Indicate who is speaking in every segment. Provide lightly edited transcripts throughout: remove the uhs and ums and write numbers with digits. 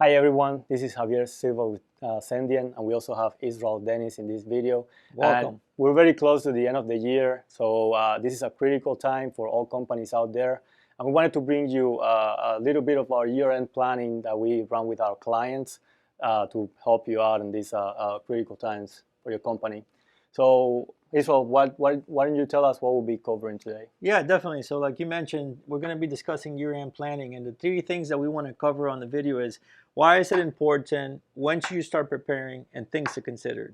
Speaker 1: Hi everyone, this is Javier Silva with Sendian, and we also have Israel Dennis in this video. And
Speaker 2: Welcome.
Speaker 1: we're very close to the end of the year, so this is a critical time for all companies out there. And we wanted to bring you a little bit of our year-end planning that we run with our clients to help you out in these critical times for your company. So Israel, why don't you tell us what we'll be covering today?
Speaker 2: Yeah, definitely. So like you mentioned, we're going to be discussing year-end planning, and the three things that we want to cover on the video is why is it important, when should you start preparing, and things to consider.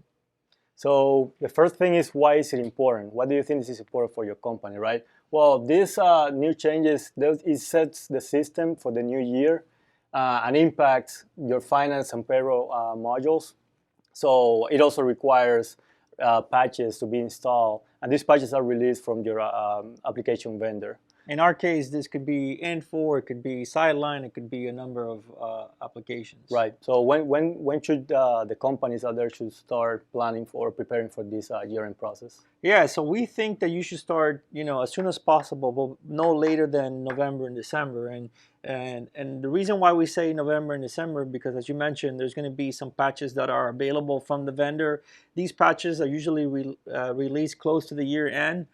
Speaker 1: So the first thing is, why is it important? What do you think is important for your company, right? Well, these new changes, it sets the system for the new year and impacts your finance and payroll modules. So it also requires patches to be installed, and these patches are released from your application vendor.
Speaker 2: In our case, this could be Infor, it could be Sideline, it could be a number of applications.
Speaker 1: Right. So when should the companies out there should start planning for preparing for this year-end process?
Speaker 2: Yeah, so we think that you should start, as soon as possible, but no later than November and December. And the reason why we say November and December, because as you mentioned, there's going to be some patches that are available from the vendor. These patches are usually released close to the year end,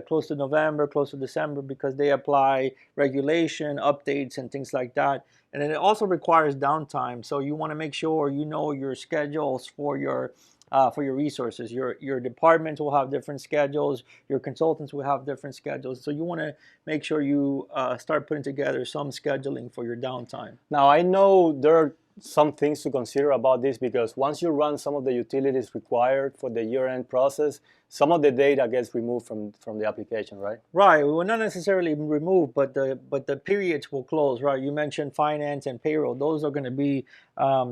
Speaker 2: close to November, close to December, because they apply regulation, updates, and things like that. And then it also requires downtime. So you want to make sure you know your schedules for your resources. Your departments will have different schedules. Your consultants will have different schedules. So you want to make sure you start putting together some scheduling for your downtime.
Speaker 1: Now, I know there are some things to consider about this, because once you run some of the utilities required for the year-end process, some of the data gets removed from the application, right?
Speaker 2: Right. We will not necessarily remove, but the periods will close. Right. You mentioned finance and payroll. Those are going to be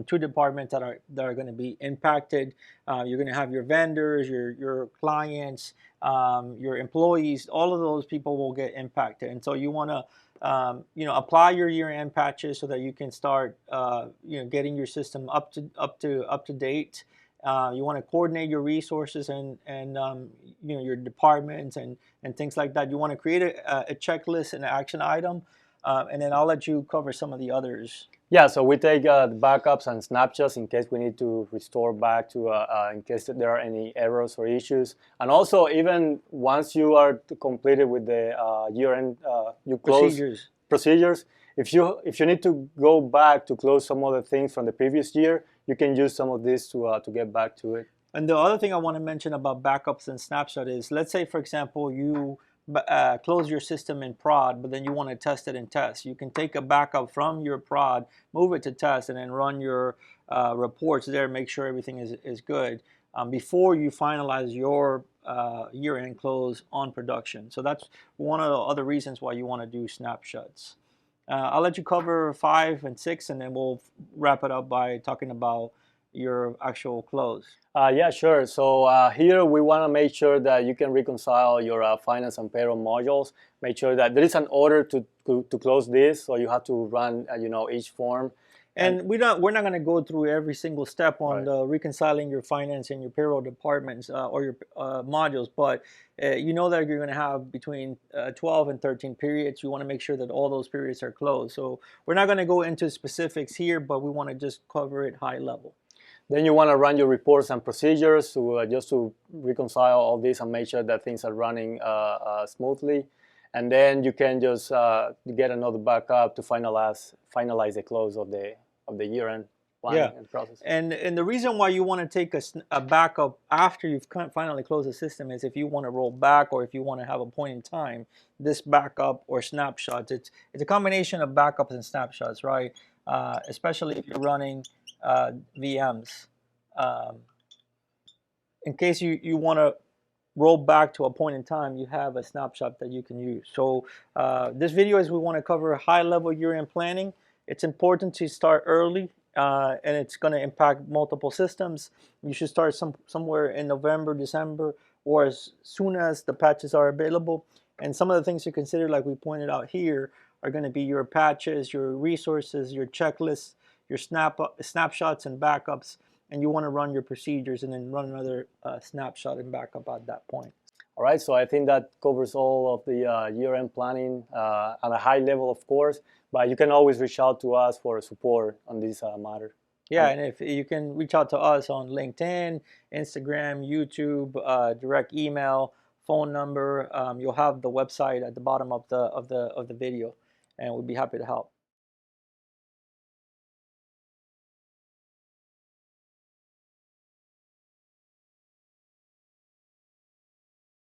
Speaker 2: two departments that are going to be impacted. You're going to have your vendors, your clients, your employees. All of those people will get impacted, and so you want to apply your year-end patches so that you can start getting your system up to date. You want to coordinate your resources and your departments and things like that. You want to create a checklist and an action item, and then I'll let you cover some of the others.
Speaker 1: Yeah, so we take backups and snapshots in case we need to restore back to, in case there are any errors or issues. And also, even once you are completed with the year-end, you close procedures. If you need to go back to close some other things from the previous year, you can use some of this to get back to it.
Speaker 2: And the other thing I want to mention about backups and snapshot is, let's say, for example, you close your system in prod, but then you want to test it in test. You can take a backup from your prod, move it to test, and then run your reports there, make sure everything is good before you finalize your year-end close on production. So that's one of the other reasons why you want to do snapshots. I'll let you cover 5 and 6, and then we'll wrap it up by talking about your actual close.
Speaker 1: Yeah, sure. So here we want to make sure that you can reconcile your finance and payroll modules. Make sure that there is an order to close this, so you have to run each form.
Speaker 2: And we're not going to go through every single step on
Speaker 1: Right.
Speaker 2: reconciling your finance and your payroll departments or your modules, but you know that you're going to have between 12 and 13 periods. You want to make sure that all those periods are closed. So we're not going to go into specifics here, but we want to just cover it high level.
Speaker 1: Then you want to run your reports and procedures to just to reconcile all this and make sure that things are running smoothly. And then you can just get another backup to finalize the close of the year-end planning and process.
Speaker 2: And the reason why you want to take a backup after you've finally closed the system is if you want to roll back, or if you want to have a point in time, this backup or snapshots. It's a combination of backups and snapshots, right? Especially if you're running VMs. In case you want to roll back to a point in time, you have a snapshot that you can use. So this video is we want to cover high-level year-end planning. It's important to start early, and it's going to impact multiple systems. You should start somewhere in November, December, or as soon as the patches are available. And some of the things to consider, like we pointed out here, are going to be your patches, your resources, your checklists, your snapshots and backups, and you want to run your procedures and then run another snapshot and backup at that point.
Speaker 1: All right, so I think that covers all of the year-end planning at a high level, of course, but you can always reach out to us for support on this matter.
Speaker 2: Yeah, and if you can reach out to us on LinkedIn, Instagram, YouTube, direct email, phone number, you'll have the website at the bottom of the video, and we'd be happy to help.